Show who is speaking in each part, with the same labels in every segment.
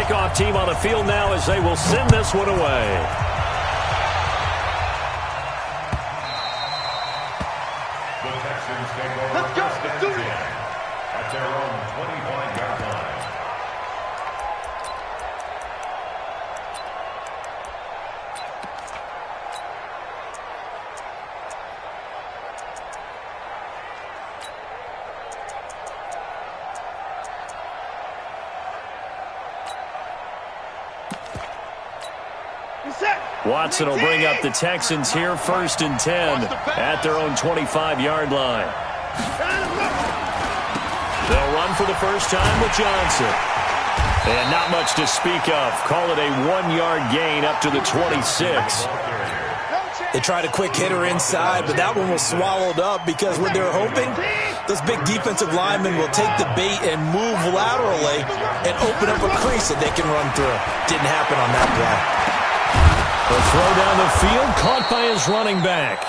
Speaker 1: kickoff team on the field now as they will send this one away.
Speaker 2: Let's go. Let's do it. At their own 25-yard line.
Speaker 1: Watson will bring up the Texans here, 1st and 10 at their own 25-yard line. They'll run for the first time with Johnson. And not much to speak of. Call it a 1-yard gain up to the 26.
Speaker 3: They tried a quick hitter inside, but that one was swallowed up because what they're hoping, those big defensive linemen will take the bait and move laterally and open up a crease that they can run through. Didn't happen on that play.
Speaker 1: The throw down the field, caught by his running back.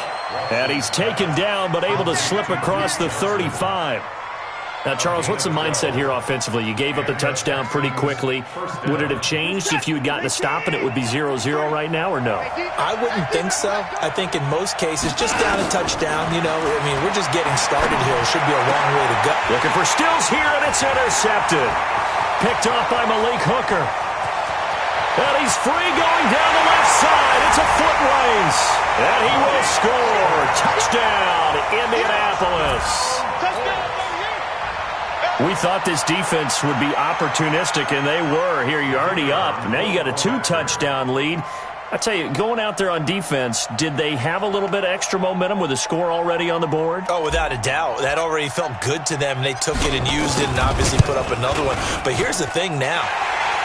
Speaker 1: And he's taken down, but able to slip across the 35. Now, Charles, what's the mindset here offensively? You gave up the touchdown pretty quickly. Would it have changed if you had gotten a stop and it would be 0-0 right now, or no?
Speaker 3: I wouldn't think so. I think in most cases, just down a touchdown, you know, I mean, we're just getting started here. It should be a long way to go.
Speaker 1: Looking for Stills here, and it's intercepted. Picked off by Malik Hooker. And he's free going down the left side. It's a foot race. And he will score. Touchdown, Indianapolis. We thought this defense would be opportunistic, and they were. Here, you're already up. Now you got a 2-touchdown lead. I tell you, going out there on defense, did they have a little bit of extra momentum with a score already on the board?
Speaker 3: Oh, without a doubt. That already felt good to them. They took it and used it and obviously put up another one. But here's the thing now.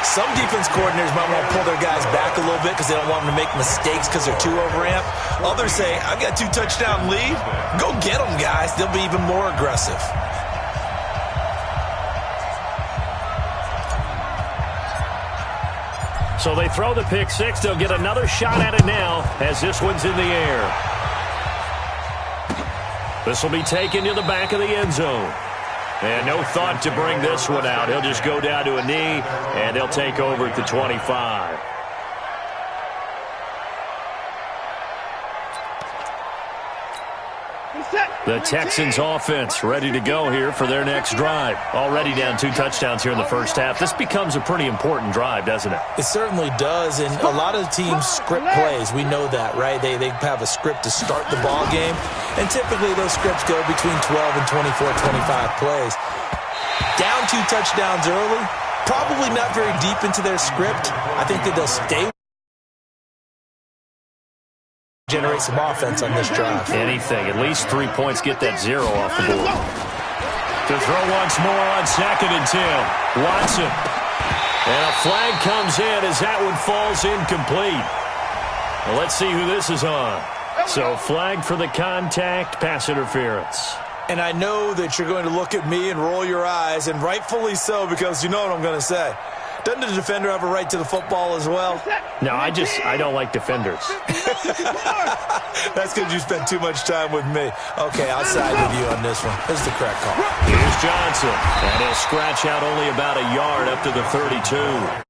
Speaker 3: Some defense coordinators might want to pull their guys back a little bit because they don't want them to make mistakes because they're too overamped. Others say, I've got 2-touchdown lead. Go get them, guys. They'll be even more aggressive.
Speaker 1: So they throw the pick six. They'll get another shot at it now as this one's in the air. This will be taken to the back of the end zone. And no thought to bring this one out. He'll just go down to a knee, and they'll take over at the 25. The Texans offense ready to go here for their next drive. Already down 2 touchdowns here in the first half. This becomes a pretty important drive, doesn't it?
Speaker 3: It certainly does, and a lot of teams script plays. We know that, right? They have a script to start the ball game, and typically those scripts go between 12 and 24, 25 plays. Down 2 touchdowns early, probably not very deep into their script. I think that they'll stay. Generate some offense on this drive.
Speaker 1: Anything. At least 3 points. Get that 0 off the board. To throw once more on 2nd and 10. Watson. And a flag comes in as that one falls incomplete. Well, let's see who this is on. So flag for the contact, pass interference.
Speaker 3: And I know that you're going to look at me and roll your eyes, and rightfully so, because you know what I'm going to say. Doesn't the defender have a right to the football as well?
Speaker 1: No, I don't like defenders.
Speaker 3: That's because you spent too much time with me. Okay, I'll side with you on this one. This is the correct call.
Speaker 1: Here's Johnson. And he'll scratch out only about a yard up to the 32.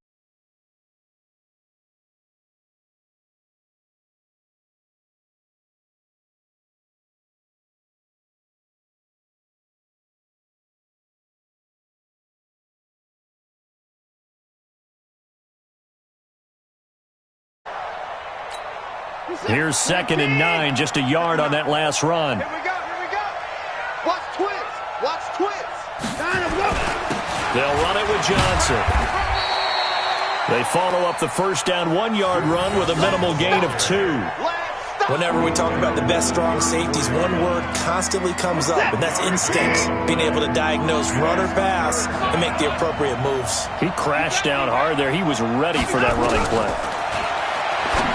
Speaker 1: Here's 2nd and 9, just a yard on that last run.
Speaker 2: Here we go. Watch twins.
Speaker 1: They'll run it with Johnson. They follow up the first down 1-yard run with a minimal gain of 2.
Speaker 3: Whenever we talk about the best strong safeties, one word constantly comes up, and that's instinct. Being able to diagnose run or pass and make the appropriate moves.
Speaker 1: He crashed down hard there. He was ready for that running play.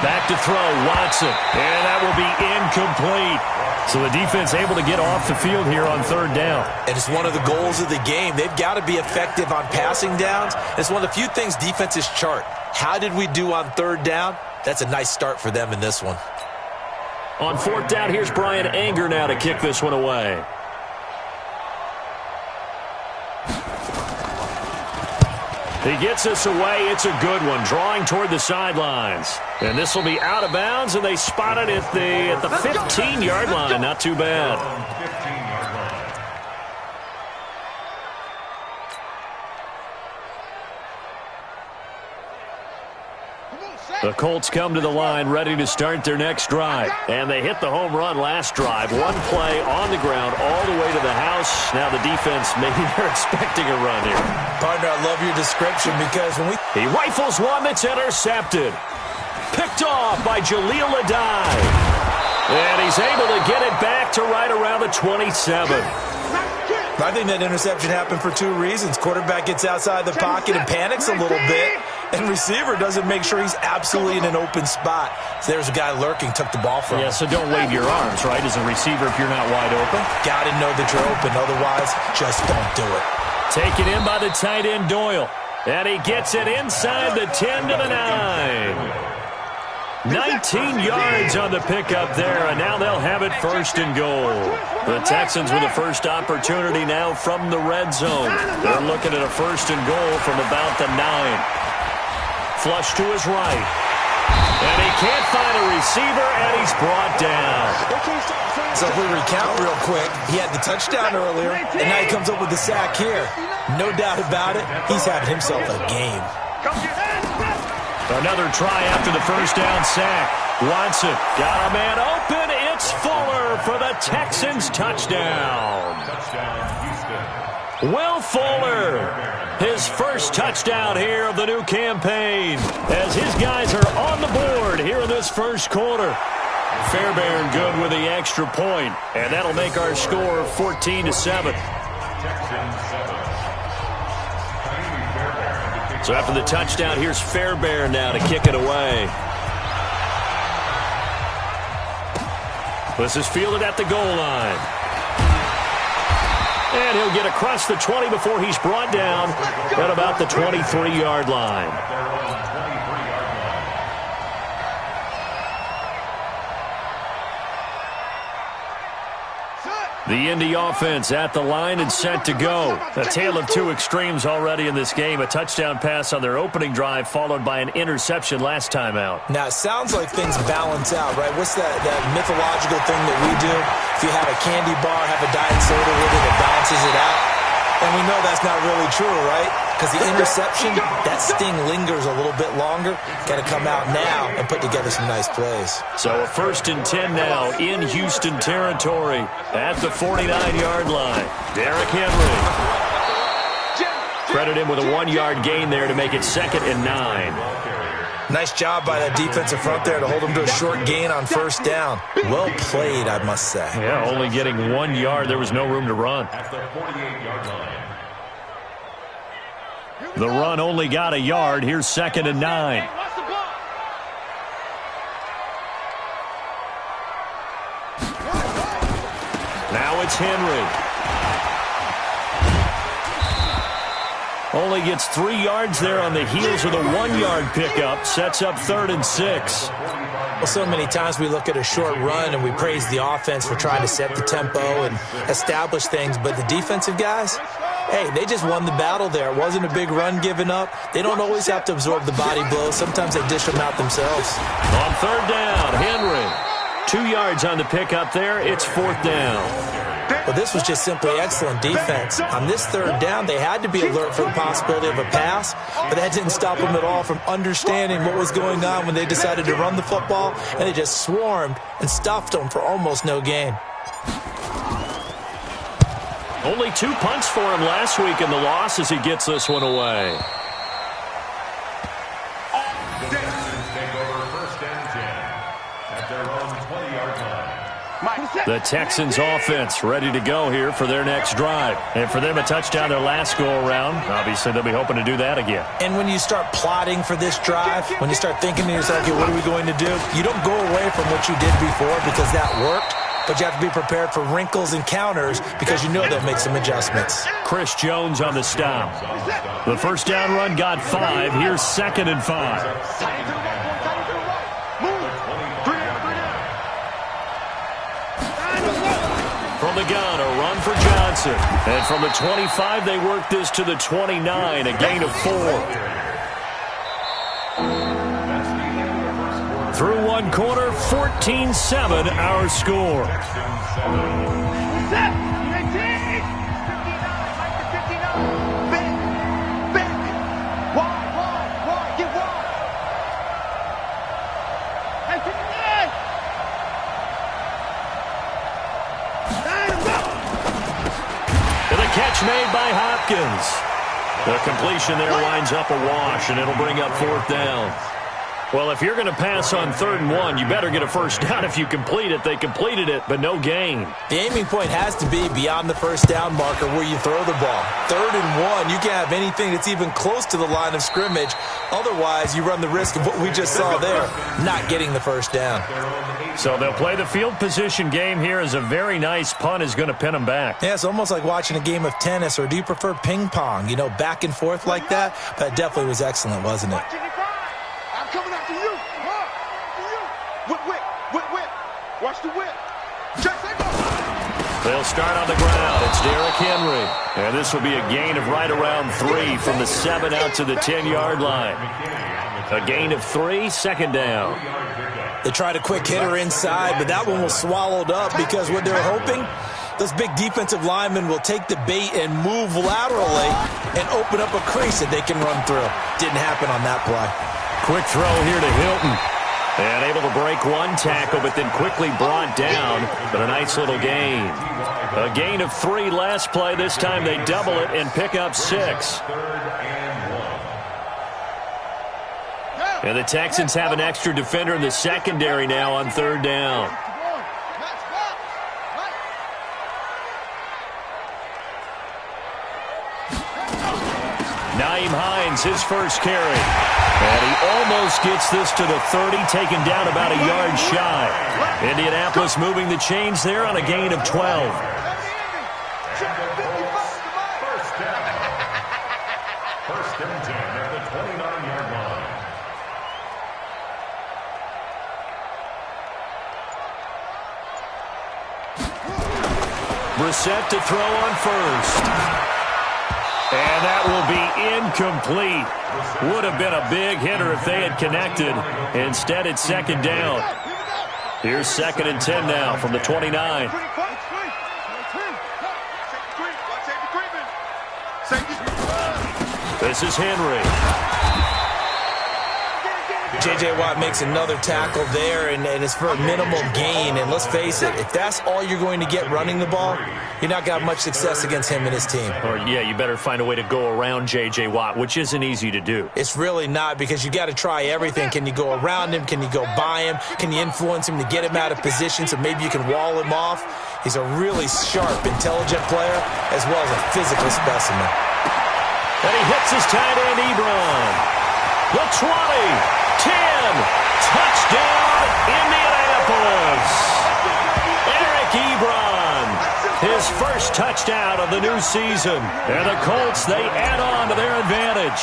Speaker 1: Back to throw, Watson. And that will be incomplete. So the defense able to get off the field here on 3rd down.
Speaker 3: And it's one of the goals of the game. They've got to be effective on passing downs. It's one of the few things defenses chart. How did we do on 3rd down? That's a nice start for them in this one.
Speaker 1: On 4th down, here's Brian Anger now to kick this one away. He gets this away. It's a good one, drawing toward the sidelines. And this will be out of bounds, and they spot it at the 15-yard line. Not too bad. The Colts come to the line ready to start their next drive. And they hit the home run last drive. One play on the ground all the way to the house. Now the defense, maybe they're expecting a run here.
Speaker 3: Partner, I love your description because when
Speaker 1: he rifles one that's intercepted. Picked off by Jaleel Adai. And he's able to get it back to right around the 27.
Speaker 3: I think that interception happened for two reasons. Quarterback gets outside the pocket and panics a little bit, and receiver doesn't make sure he's absolutely in an open spot. So there's a guy lurking, took the ball from him.
Speaker 1: Yeah, so don't wave your arms, right, as a receiver if you're not wide open.
Speaker 3: Got to know that you're open. Otherwise, just don't do it.
Speaker 1: Taken in by the tight end, Doyle. And he gets it inside the 10 to the 9. 19 yards on the pickup there, and now they'll have it first and goal. The Texans with a first opportunity now from the red zone. They're looking at a first and goal from about the 9. Flush to his right. And he can't find a receiver, and he's brought down.
Speaker 3: So if we recount real quick, he had the touchdown earlier, and now he comes up with the sack here. No doubt about it, he's having himself a game.
Speaker 1: Another try after the first down sack. Watson got a man open. It's Fuller for the Texans touchdown. Will Fuller, his first touchdown here of the new campaign, as his guys are on the board here in this first quarter. Fairbairn good with the extra point, and that'll make our score 14-7. So after the touchdown, here's Fairbairn now to kick it away. This is fielded at the goal line. And he'll get across the 20 before he's brought down at about the 23-yard line. The Indy offense at the line and set to go. A tale of two extremes already in this game. A touchdown pass on their opening drive followed by an interception last time out.
Speaker 3: Now, it sounds like things balance out, right? What's that mythological thing that we do? If you have a candy bar, have a diet soda with it, it balances it out. And we know that's not really true, right? Because the interception, that sting lingers a little bit longer. Got to come out now and put together some nice plays.
Speaker 1: So a 1st and 10 now in Houston territory at the 49-yard line. Derrick Henry. Credit him with a 1-yard gain there to make it 2nd and 9.
Speaker 3: Nice job by that defensive front there to hold him to a short gain on first down. Well played, I must say.
Speaker 1: Yeah, only getting 1 yard. There was no room to run.
Speaker 2: At the 48-yard line.
Speaker 1: The run only got a yard. Here's 2nd and 9. Now it's Henry. Only gets 3 yards there on the heels of the 1-yard pickup. Sets up 3rd and 6.
Speaker 3: Well, so many times we look at a short run and we praise the offense for trying to set the tempo and establish things. But the defensive guys, hey, they just won the battle there. It wasn't a big run given up. They don't always have to absorb the body blows. Sometimes they dish them out themselves.
Speaker 1: On 3rd down, Henry. 2 yards on the pickup there. It's 4th down.
Speaker 3: Well, this was just simply excellent defense. On this 3rd down, they had to be alert for the possibility of a pass, but that didn't stop them at all from understanding what was going on when they decided to run the football, and they just swarmed and stuffed them for almost no gain.
Speaker 1: Only 2 punts for him last week in the loss as he gets this one away. The Texans offense ready to go here for their next drive. And for them, a touchdown their last go-around. Obviously, they'll be hoping to do that again.
Speaker 3: And when you start plotting for this drive, when you start thinking to yourself, okay, what are we going to do? You don't go away from what you did before because that worked. But you have to be prepared for wrinkles and counters because you know they'll make some adjustments.
Speaker 1: Chris Jones on the stop. The first down run got 5. Here's 2nd and 5. From the gun, a run for Johnson. Johnson. And from the 25, they work this to the 29, a gain of 4. Through one quarter, 14-7 our score. Catch made by Hopkins. The completion there winds up a wash, and it'll bring up 4th down. Well, if you're going to pass on 3rd and 1, you better get a first down if you complete it. They completed it, but no gain.
Speaker 3: The aiming point has to be beyond the first down marker where you throw the ball. 3rd and 1, you can't have anything that's even close to the line of scrimmage. Otherwise, you run the risk of what we just saw there, not getting the first down.
Speaker 1: So they'll play the field position game here as a very nice punt is going to pin them back.
Speaker 3: Yeah, it's almost like watching a game of tennis, or do you prefer ping pong? You know, back and forth like that? That definitely was excellent, wasn't it?
Speaker 4: I'm coming after you. Whip. Watch the whip.
Speaker 1: They'll start on the ground. It's Derrick Henry. And this will be a gain of right around 3 from the 7 out to the 10-yard line. A gain of 3, 2nd down.
Speaker 3: They tried a quick hitter inside, but that one was swallowed up because what they're hoping, those big defensive linemen will take the bait and move laterally and open up a crease that they can run through. Didn't happen on that play.
Speaker 1: Quick throw here to Hilton. And able to break one tackle, but then quickly brought down. But a nice little gain. A gain of 3 last play. This time they double it and pick up 6. And the Texans have an extra defender in the secondary now on 3rd down. Nyheim Hines, his first carry. And he almost gets this to the 30, taken down about a yard shy. Indianapolis moving the chains there on a gain of 12.
Speaker 2: First and 10 at the 29-yard line.
Speaker 1: Brissett to throw on first. And that will be incomplete. Would have been a big hitter if they had connected. Instead, it's 2nd down. Here's 2nd and 10 now from the 29. This is Henry.
Speaker 3: J.J. Watt makes another tackle there, and it's for a minimal gain. And let's face it, if that's all you're going to get running the ball, you're not going to have much success against him and his team.
Speaker 1: Or, yeah, you better find a way to go around J.J. Watt, which isn't easy to do.
Speaker 3: It's really not, because you got to try everything. Can you go around him? Can you go by him? Can you influence him to get him out of position so maybe you can wall him off? He's a really sharp, intelligent player, as well as a physical specimen.
Speaker 1: And he hits his tight end, Ebron. The 20, 10, touchdown, Indianapolis. Eric Ebron, his first touchdown of the new season. And the Colts, they add on to their advantage.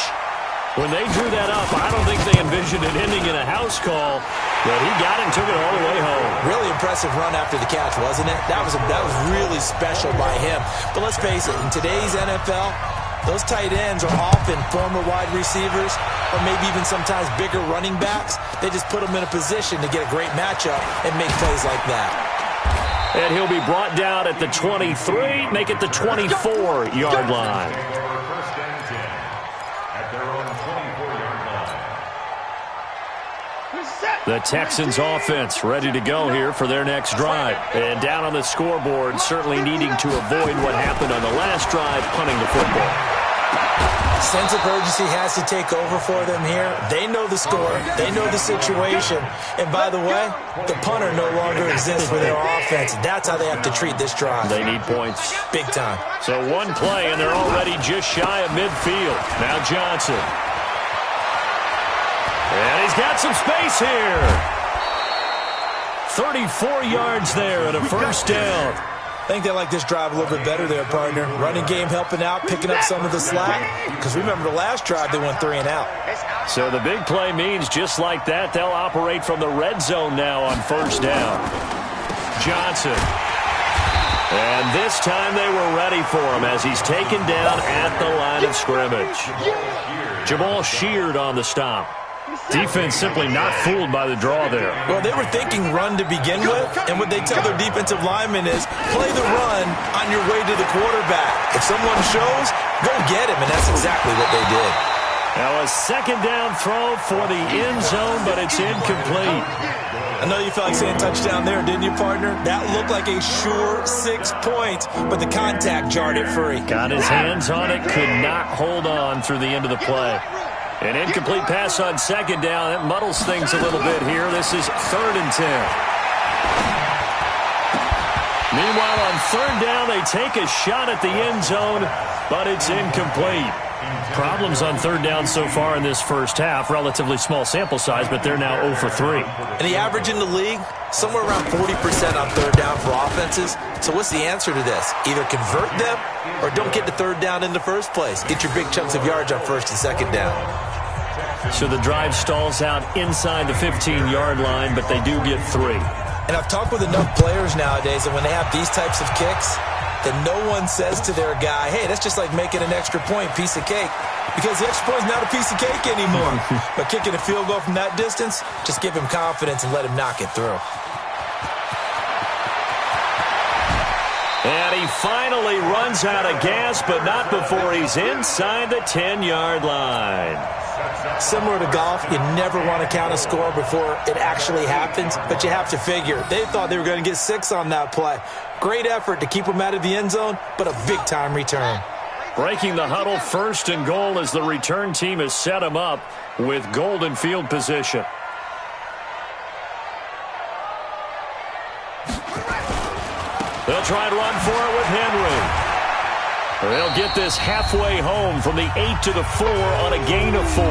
Speaker 1: When they drew that up, I don't think they envisioned it ending in a house call, but he got it and took it all the way home.
Speaker 3: Really impressive run after the catch, wasn't it? That was really special by him. But let's face it, in today's NFL, those tight ends are often former wide receivers or maybe even sometimes bigger running backs. They just put them in a position to get a great matchup and make plays like that.
Speaker 1: And he'll be brought down at the 23, make it the 24-yard line.
Speaker 2: First and 10 at their own 24-yard line.
Speaker 1: The Texans offense ready to go here for their next drive. And down on the scoreboard, certainly needing to avoid what happened on the last drive, punting the football.
Speaker 3: Sense of urgency has to take over for them here. They know the score. They know the situation. And by the way, the punter no longer exists for their offense. That's how they have to treat this drive.
Speaker 1: They need points.
Speaker 3: Big time.
Speaker 1: So one play, and they're already just shy of midfield. Now Johnson. And he's got some space here. 34 yards there and a first down.
Speaker 3: I think they like this drive a little bit better there, partner. Running game helping out, picking up some of the slack. Because remember the last drive, they went 3 and out.
Speaker 1: So the big play means just like that, they'll operate from the red zone now on first down. Johnson. And this time they were ready for him as he's taken down at the line of scrimmage. Jamal Sheard on the stop.
Speaker 5: Defense simply not fooled by the draw there.
Speaker 3: Well, they were thinking run to begin with, and what they tell their defensive linemen is play the run on your way to the quarterback. If someone shows, go get him, and that's exactly what they did.
Speaker 1: Now a second down throw for the end zone, but it's incomplete.
Speaker 3: I know you felt like saying touchdown there, didn't you, partner? That looked like a sure 6 points, but the contact jarred it free.
Speaker 1: Got his hands on it, could not hold on through the end of the play. An incomplete pass on second down. That muddles things a little bit here. This is 3rd and 10. Meanwhile, on 3rd down, they take a shot at the end zone, but it's incomplete.
Speaker 5: Problems on 3rd down so far in this first half. Relatively small sample size, but they're now 0 for 3.
Speaker 3: And the average in the league, somewhere around 40% on 3rd down for offenses. So what's the answer to this? Either convert them or don't get to 3rd down in the first place. Get your big chunks of yards on 1st and 2nd down.
Speaker 1: So the drive stalls out inside the 15-yard line, but they do get 3.
Speaker 3: And I've talked with enough players nowadays that when they have these types of kicks, that no one says to their guy, hey, that's just like making an extra point, piece of cake. Because the extra point is not a piece of cake anymore. But kicking a field goal from that distance, just give him confidence and let him knock it through.
Speaker 1: And he finally runs out of gas, but not before he's inside the 10-yard line.
Speaker 3: Similar to golf, you never want to count a score before it actually happens, but you have to figure. They thought they were going to get 6 on that play. Great effort to keep them out of the end zone, but a big-time return.
Speaker 1: Breaking the huddle, 1st and goal as the return team has set him up with golden field position. They'll try and run for it with Henry. They'll get this halfway home from the 8 to the 4 on a gain of 4.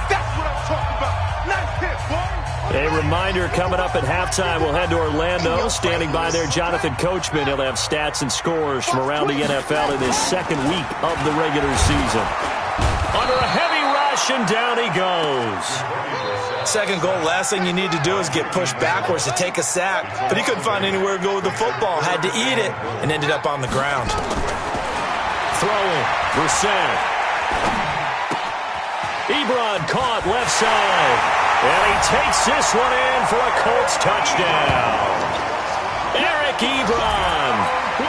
Speaker 4: That's what I'm talking about. Nice hit, boy.
Speaker 1: A reminder coming up at halftime. We'll head to Orlando. Standing by there, Jonathan Coachman. He'll have stats and scores from around the NFL in his 2nd week of the regular season. Under a heavy rush, and down he goes.
Speaker 3: 2nd goal, last thing you need to do is get pushed backwards to take a sack. But he couldn't find anywhere to go with the football. Had to eat it and ended up on the ground.
Speaker 1: Throwing, Brissett. Ebron caught left side. And he takes this one in for a Colts touchdown. Eric Ebron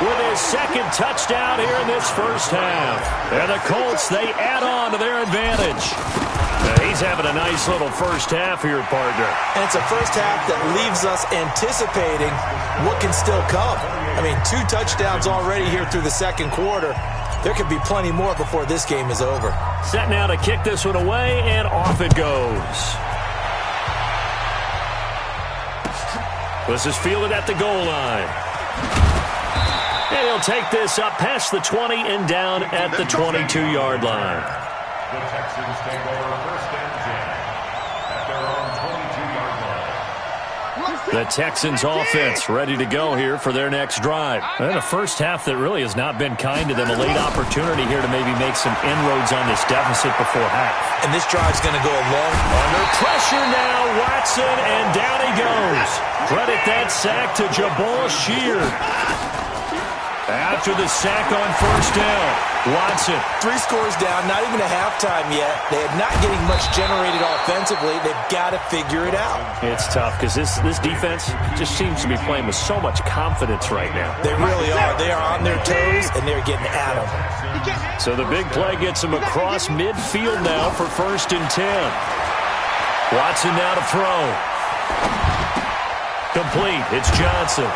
Speaker 1: with his 2nd touchdown here in this first half. And the Colts, they add on to their advantage. He's having a nice little first half here, partner.
Speaker 3: And it's a first half that leaves us anticipating what can still come. I mean, 2 touchdowns already here through the 2nd quarter. There could be plenty more before this game is over.
Speaker 1: Set now to kick this one away, and off it goes. This is fielded at the goal line. And he'll take this up past the 20 and down at the 22-yard line.
Speaker 2: The Texans take over 1st and 10 at their own 22-yard line.
Speaker 1: The Texans offense ready to go here for their next drive.
Speaker 5: And a first half that really has not been kind to them. A late opportunity here to maybe make some inroads on this deficit before half.
Speaker 3: And this drive's going to go a long...
Speaker 1: Under pressure now, Watson, and down he goes. Credit that sack to Jamal Sheard. After the sack on 1st down, Watson.
Speaker 3: 3 scores down, not even a halftime yet. They are not getting much generated offensively. They've got to figure it out.
Speaker 1: It's tough because this defense just seems to be playing with so much confidence right now.
Speaker 3: They really are. They are on their toes, and they're getting at them.
Speaker 1: So the big play gets them across midfield now for 1st and 10. Watson now to throw. Complete. It's Johnson.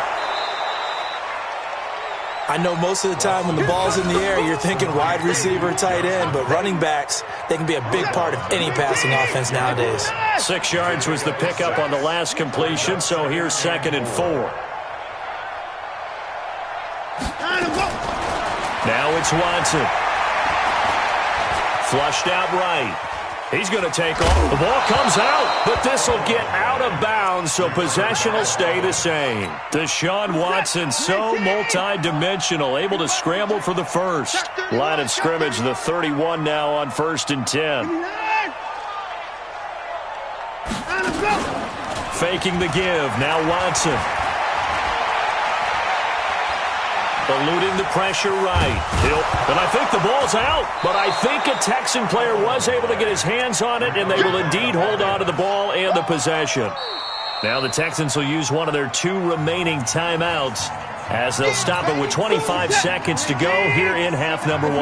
Speaker 3: I know most of the time when the ball's in the air, you're thinking wide receiver, tight end, but running backs, they can be a big part of any passing offense nowadays.
Speaker 1: 6 yards was the pickup on the last completion, so here's 2nd and 4. Now it's Watson. Flushed out right. He's going to take off. The ball comes out, but this will get out of bounds, so possession will stay the same. Deshaun Watson, so multi-dimensional, able to scramble for the first. Line of scrimmage, the 31 now on 1st and 10. Faking the give, now Watson. eluding the pressure right. And I think the ball's out, but I think a Texan player was able to get his hands on it, and they will indeed hold on to the ball and the possession. Now the Texans will use one of their 2 remaining timeouts as they'll stop it with 25 seconds to go here in half number 1.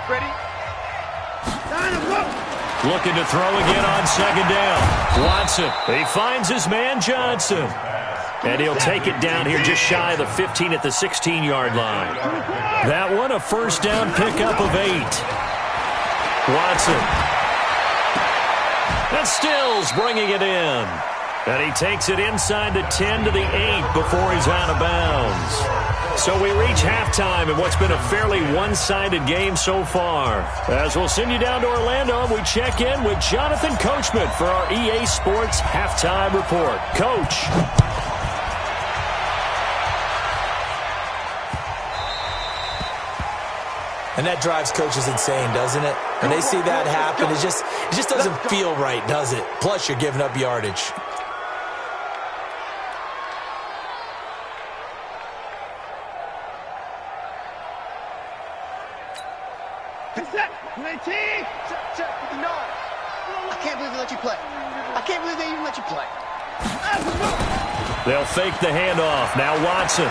Speaker 4: Ready?
Speaker 1: Looking to throw again on second down. Watson, he finds his man Johnson. And he'll take it down here just shy of the 15 at the 16-yard line. That one a first down pickup of 8. Watson. And Stills bringing it in. And he takes it inside the 10 to the 8 before he's out of bounds. So we reach halftime in what's been a fairly one-sided game so far. As we'll send you down to Orlando, and we check in with Jonathan Coachman for our EA Sports Halftime Report. Coach.
Speaker 3: And that drives coaches insane, doesn't it? When they see that happen, it just doesn't feel right, does it? Plus, you're giving up yardage.
Speaker 6: I can't believe they let you play. I can't believe they even let you play.
Speaker 1: They'll fake the handoff. Now Watson.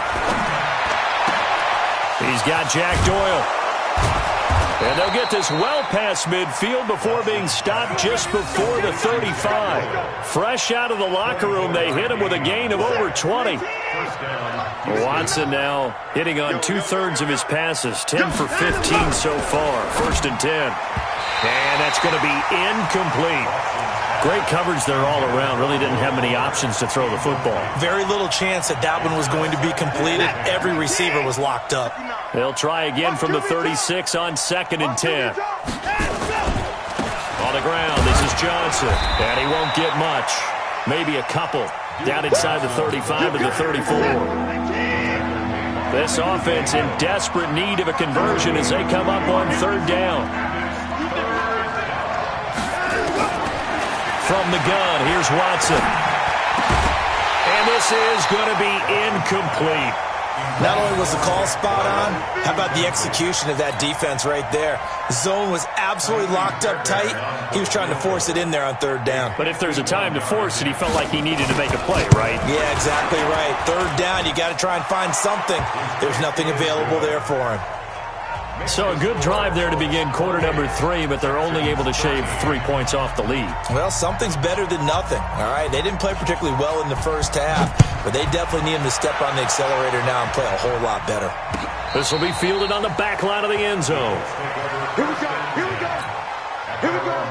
Speaker 1: He's got Jack Doyle. And they'll get this well past midfield before being stopped just before the 35. Fresh out of the locker room, they hit him with a gain of over 20. Watson now hitting on 2/3 of his passes, 10 for 15 so far. 1st and 10. And that's going to be incomplete. Great coverage there all around. Really didn't have many options to throw the football.
Speaker 3: Very little chance that that one was going to be completed. Every receiver was locked up.
Speaker 1: They'll try again from the 36 on 2nd and 10. On the ground, this is Johnson. And he won't get much. Maybe a couple. Down inside the 35 and the 34. This offense in desperate need of a conversion as they come up on 3rd down. From the gun, here's Watson. And this is going to be incomplete.
Speaker 3: Not only was the call spot on, how about the execution of that defense right there? The zone was absolutely locked up tight. He was trying to force it in there on 3rd down.
Speaker 1: But if there's a time to force it, he felt like he needed to make a play, right?
Speaker 3: Yeah, exactly right. 3rd down, you got to try and find something. There's nothing available there for him.
Speaker 1: So a good drive there to begin quarter number 3, but they're only able to shave 3 points off the lead.
Speaker 3: Well, something's better than nothing, all right? They didn't play particularly well in the first half, but they definitely need him to step on the accelerator now and play a whole lot better.
Speaker 1: This will be fielded on the back line of the end zone.
Speaker 4: Here we go. Here we go. Here we go.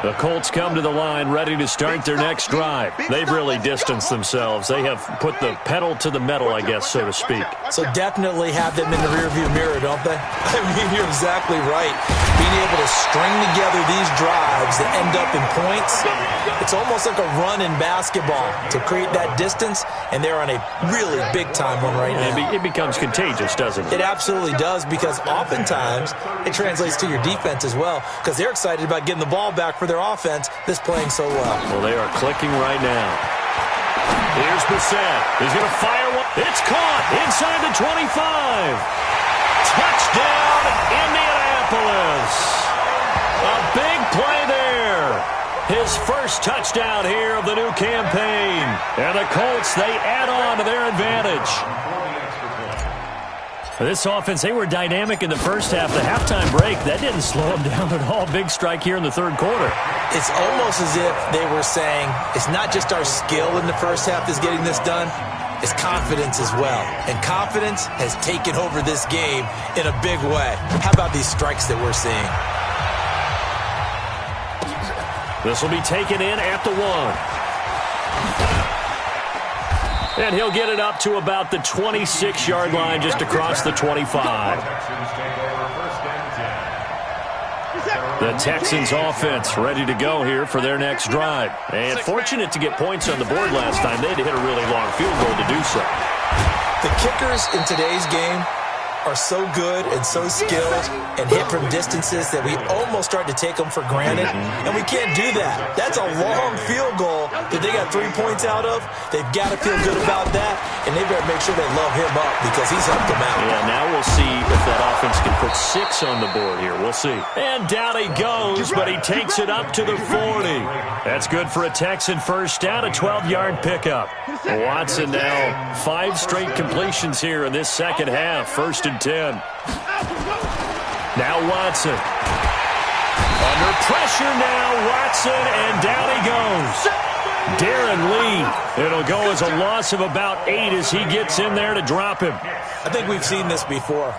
Speaker 1: The Colts come to the line ready to start their next drive. They've really distanced themselves. They have put the pedal to the metal, I guess, so to speak.
Speaker 3: So definitely have them in the rearview mirror, don't they? I mean, you're exactly right. Being able to string together these drives that end up in points, it's almost like a run in basketball to create that distance, and they're on a really big-time one right now.
Speaker 1: It becomes contagious, doesn't it?
Speaker 3: It absolutely does, because oftentimes it translates to your defense as well, because they're excited about getting the ball back for their offense that's playing so well.
Speaker 1: Well, they are clicking right now. Here's Bissett. He's going to fire one. It's caught inside the 25. Touchdown, Indianapolis. A big play there. His first touchdown here of the new campaign. And the Colts, they add on to their advantage. This offense, they were dynamic in the first half. The halftime break, that didn't slow them down at all. Big strike here in the 3rd quarter.
Speaker 3: It's almost as if they were saying, it's not just our skill in the first half that's getting this done, it's confidence as well. And confidence has taken over this game in a big way. How about these strikes that we're seeing?
Speaker 1: This will be taken in at the 1. And he'll get it up to about the 26-yard line just across the 25. The Texans offense ready to go here for their next drive. And fortunate to get points on the board last time. They had to hit a really long field goal to do so.
Speaker 3: The kickers in today's game are so good and so skilled and hit from distances that we almost start to take them for granted, and we can't do that. That's a long field goal that they got 3 points out of. They've got to feel good about that, and they better make sure they love him up because he's helped them out.
Speaker 5: Yeah, now we'll see if that offense can put 6 on the board here. We'll see. And down he goes, but he takes it up to the 40. That's good for a Texan first down, a 12-yard pickup. Watson now 5 straight completions here in this second half. 1st and 10. Now Watson. Under pressure now, Watson, and down he goes. Darren Lee. It'll go as a loss of about 8 as he gets in there to drop him.
Speaker 3: I think we've seen this before.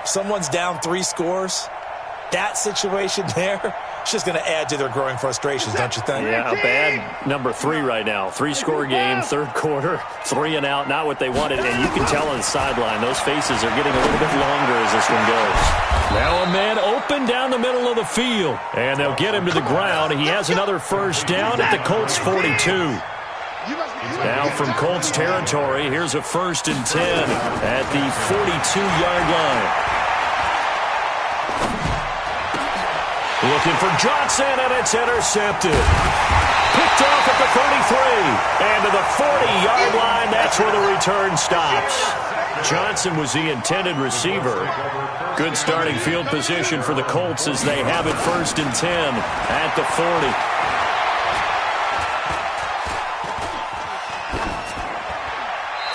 Speaker 3: Someone's down 3 scores. That situation there, it's just going to add to their growing frustrations, don't you think?
Speaker 5: Yeah, a bad number 3 right now. 3-score game, 3rd quarter, 3 and out, not what they wanted. And you can tell on the sideline, those faces are getting a little bit longer as this one goes. Now a man open down the middle of the field. And they'll get him to the ground. He has another first down at the Colts 42. Now from Colts territory, here's a 1st and 10 at the 42-yard line. Looking for Johnson, and it's intercepted. Picked off at the 33. And to the 40-yard line, that's where the return stops. Johnson was the intended receiver. Good starting field position for the Colts as they have it 1st and 10 at the 40.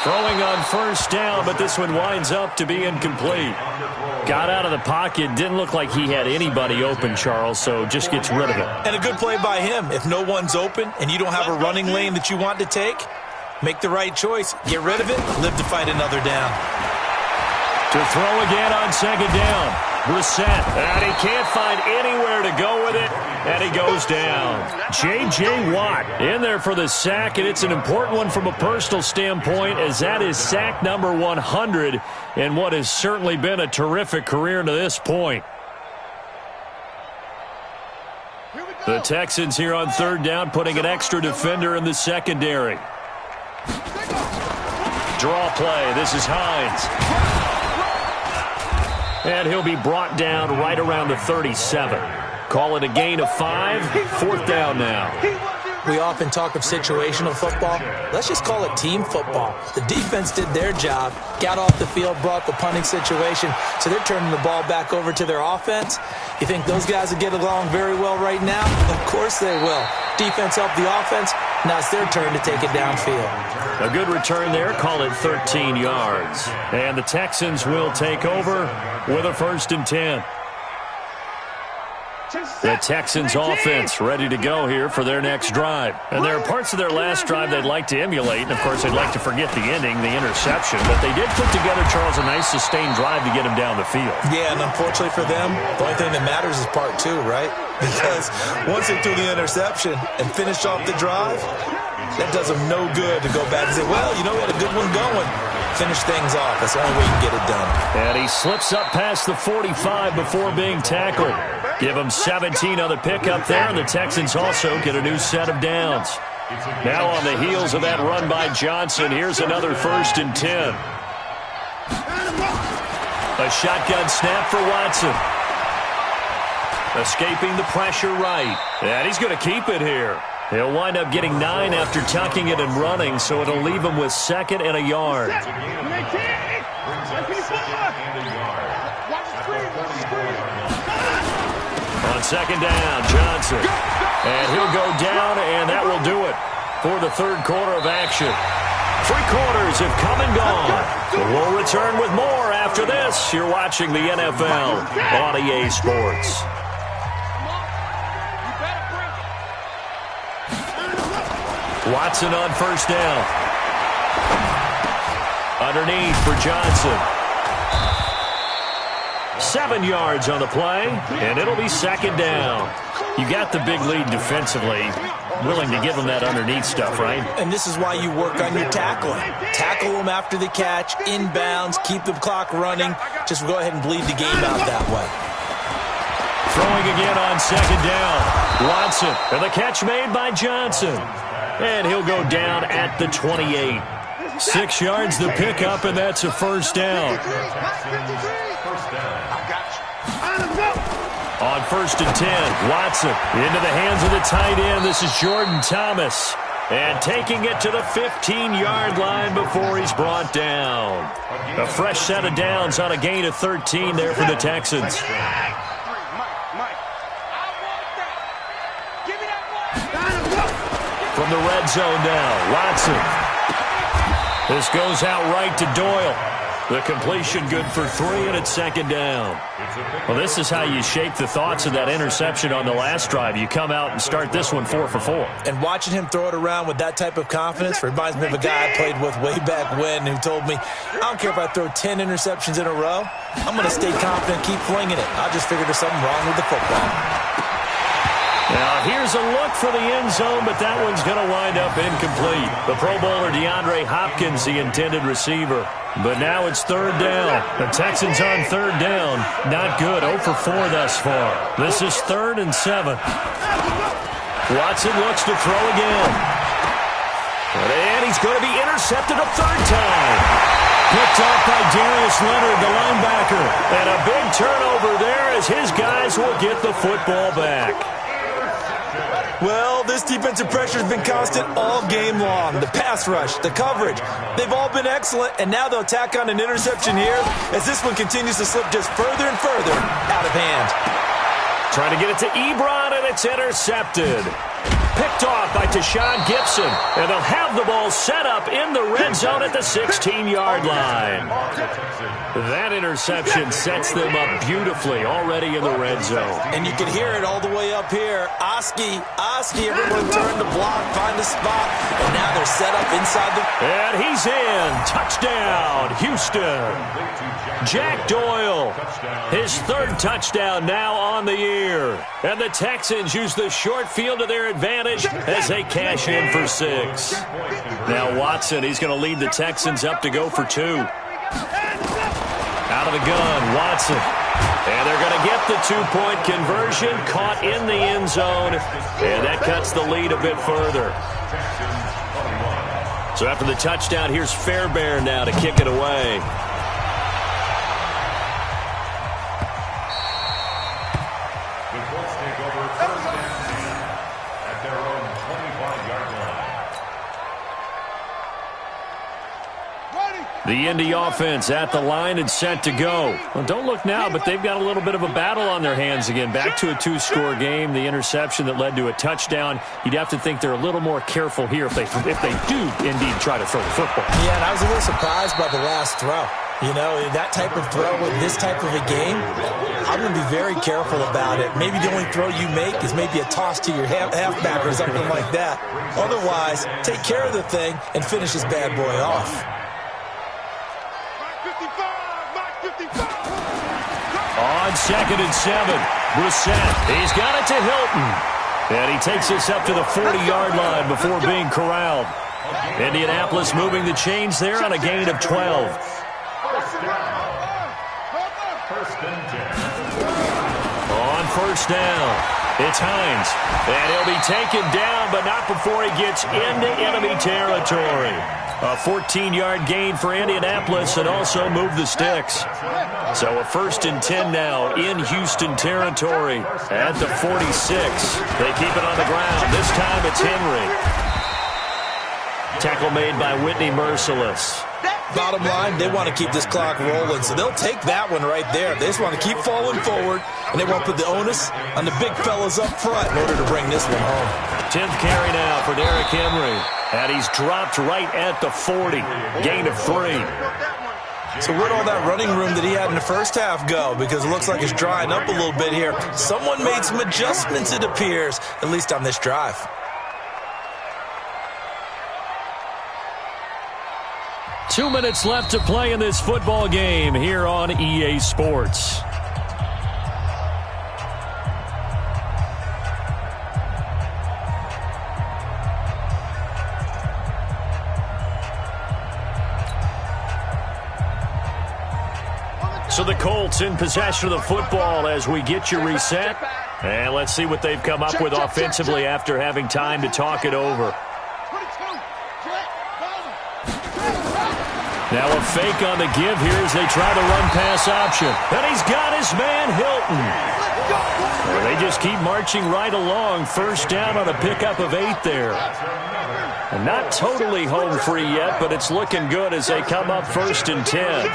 Speaker 5: Throwing on first down, but this one winds up to be incomplete. Got out of the pocket. Didn't look like he had anybody open, Charles, so just gets rid of it.
Speaker 3: And a good play by him. If no one's open and you don't have a running lane that you want to take, make the right choice. Get rid of it. Live to fight another down.
Speaker 5: To throw again on 2nd down. Brissett, and he can't find anywhere to go with it, and he goes down. J.J. Watt in there for the sack, and it's an important one from a personal standpoint as that is sack number 100 in what has certainly been a terrific career to this point. The Texans here on 3rd down putting an extra defender in the secondary. Draw play. This is Hines. And he'll be brought down right around the 37. Call it a gain of 5. 4th down now.
Speaker 3: We often talk of situational football. Let's just call it team football. The defense did their job, got off the field, brought the punting situation, so they're turning the ball back over to their offense. You think those guys will get along very well right now? Of course they will. Defense helped the offense. Now it's their turn to take it downfield.
Speaker 5: A good return there. Call it 13 yards. And the Texans will take over with a 1st and 10. The Texans offense ready to go here for their next drive. And there are parts of their last drive they'd like to emulate. And, of course, they'd like to forget the ending, the interception. But they did put together, Charles, a nice sustained drive to get him down the field.
Speaker 3: Yeah, and unfortunately for them, the only thing that matters is part 2, right? Because once they threw the interception and finished off the drive, that does them no good to go back and say, well, you know, we had a good one going. Finish things off. That's the only way you can get it done.
Speaker 5: And he slips up past the 45 before being tackled. Give him 17 on the pickup there, and the Texans also get a new set of downs. Now on the heels of that run by Johnson, here's another 1st and 10. A shotgun snap for Watson. Escaping the pressure right. And he's going to keep it here. He'll wind up getting 9 after tucking it and running, so it'll leave him with 2nd and a yard. On 2nd down, Johnson. And he'll go down, and that will do it for the 3rd quarter of action. 3 quarters have come and gone. We'll return with more after this. You're watching the NFL on EA Sports. Watson on 1st down. Underneath for Johnson. 7 yards on the play, and it'll be 2nd down. You got the big lead defensively. Willing to give them that underneath stuff, right?
Speaker 3: And this is why you work on your tackling. Tackle them after the catch, inbounds, keep the clock running. Just go ahead and bleed the game out that way.
Speaker 5: Throwing again on 2nd down. Watson, and the catch made by Johnson. And he'll go down at the 28. 6 yards the pickup, and that's a first down. On 1st and 10, Watson into the hands of the tight end. This is Jordan Thomas. And taking it to the 15-yard line before he's brought down. A fresh set of downs on a gain of 13 there for the Texans. From the red zone now, Watson. This goes out right to Doyle. The completion good for 3, and it's 2nd down. Well, this is how you shake the thoughts of that interception on the last drive. You come out and start this one 4 for 4.
Speaker 3: And watching him throw it around with that type of confidence reminds me of a guy I played with way back when who told me, I don't care if I throw 10 interceptions in a row. I'm going to stay confident, keep flinging it. I just figured there's something wrong with the football.
Speaker 5: Now, here's a look for the end zone, but that one's going to wind up incomplete. The Pro Bowler DeAndre Hopkins, the intended receiver. But now it's 3rd down. The Texans on 3rd down. Not good. 0 for 4 thus far. This is 3rd and 7. Watson looks to throw again. And he's going to be intercepted a 3rd time. Picked off by Darius Leonard, the linebacker. And a big turnover there as his guys will get the football back.
Speaker 3: Well, this defensive pressure has been constant all game long. The pass rush, the coverage, they've all been excellent, and now they'll tack on an interception here as this one continues to slip just further and further out of hand.
Speaker 5: Trying to get it to Ebron, and it's intercepted. Picked off by Tashawn Gibson, and they'll have the ball set up in the red zone at the 16-yard line. That interception sets them up beautifully already in the red zone.
Speaker 3: And you can hear it all the way up here. Oski, everyone turned the block, find a spot, and now they're set up inside the...
Speaker 5: And he's in. Touchdown, Houston. Jack Doyle, his 3rd touchdown now on the year. And the Texans use the short field to their advantage as they cash in for 6. Now Watson, he's going to lead the Texans up to go for 2. Out of the gun, Watson. And they're going to get the 2-point conversion, caught in the end zone. And that cuts the lead a bit further. So after the touchdown, here's Fairbairn now to kick it away. The Indy offense at the line and set to go. Well, don't look now, but they've got a little bit of a battle on their hands again. Back to a 2-score game. The interception that led to a touchdown. You'd have to think they're a little more careful here if they do indeed try to throw the football.
Speaker 3: Yeah, and I was a little surprised by the last throw. You know, that type of throw in this type of a game, I'm going to be very careful about it. Maybe the only throw you make is maybe a toss to your halfback or something like that. Otherwise, take care of the thing and finish this bad boy off.
Speaker 5: On 2nd and 7, Brissett, he's got it to Hilton. And he takes this up to the 40-yard line before being corralled. Indianapolis moving the chains there on a gain of 12. On 1st down, it's Hines. And he'll be taken down, but not before he gets into enemy territory. A 14-yard gain for Indianapolis and also move the sticks. So a 1st and 10 now in Houston territory at the 46. They keep it on the ground. This time it's Henry. Tackle made by Whitney Merciless.
Speaker 3: Bottom line, they want to keep this clock rolling, so they'll take that one right there. They just want to keep falling forward, and they want to put the onus on the big fellas up front in order to bring this one home.
Speaker 5: 10th carry now for Derrick Henry. And he's dropped right at the 40. Gain of 3.
Speaker 3: So where'd all that running room that he had in the first half go? Because it looks like it's drying up a little bit here. Someone made some adjustments, it appears, at least on this drive.
Speaker 5: Two minutes left to play in this football game here on EA Sports. So the Colts in possession of the football as we get you reset. And let's see what they've come up with offensively after having time to talk it over. Now a fake on the give here as they try the run-pass option. And he's got his man, Hilton. Well, they just keep marching right along. First down on a pickup of 8 there. And not totally home free yet, but it's looking good as they come up 1st and 10.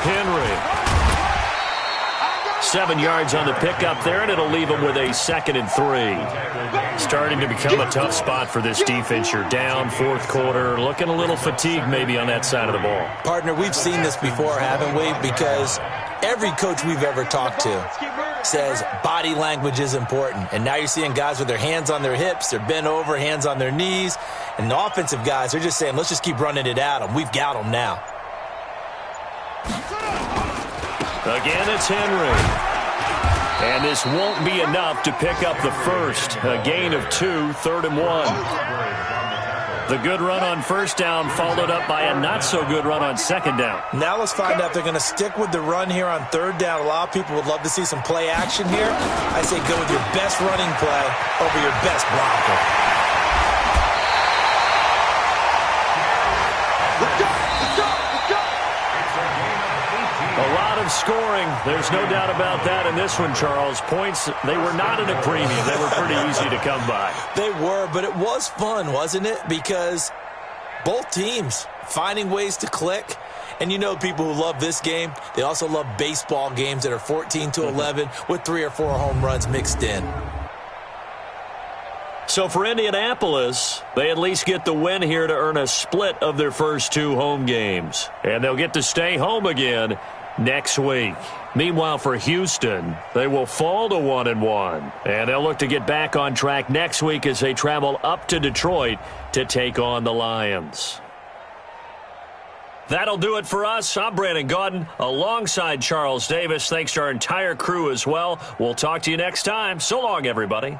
Speaker 5: Henry. 7 yards on the pickup there, and it'll leave him with a 2nd and 3. Starting to become a tough spot for this defense. You're down 4th quarter, looking a little fatigued maybe on that side of the ball.
Speaker 3: Partner, we've seen this before, haven't we? Because every coach we've ever talked to says body language is important. And now you're seeing guys with their hands on their hips, they're bent over, hands on their knees. And the offensive guys are just saying, let's just keep running it at them. We've got them now.
Speaker 5: Again, it's Henry. And this won't be enough to pick up the first. A gain of 2, 3rd and 1. The good run on 1st down followed up by a not-so-good run on 2nd down.
Speaker 3: Now let's find out if they're going to stick with the run here on 3rd down. A lot of people would love to see some play action here. I say go with your best running play over your best blocker.
Speaker 5: A lot of scoring. There's no doubt about that in this one, Charles. Points, they were not at a premium. They were pretty easy to come by.
Speaker 3: They were, but it was fun, wasn't it? Because both teams finding ways to click. And you know people who love this game, they also love baseball games that are 14-11 with 3 or 4 home runs mixed in.
Speaker 5: So for Indianapolis, they at least get the win here to earn a split of their first 2 home games. And they'll get to stay home again next week. Meanwhile, for Houston, they will fall to 1-1. And they'll look to get back on track next week as they travel up to Detroit to take on the Lions. That'll do it for us. I'm Brandon Gaudin alongside Charles Davis. Thanks to our entire crew as well. We'll talk to you next time. So long, everybody.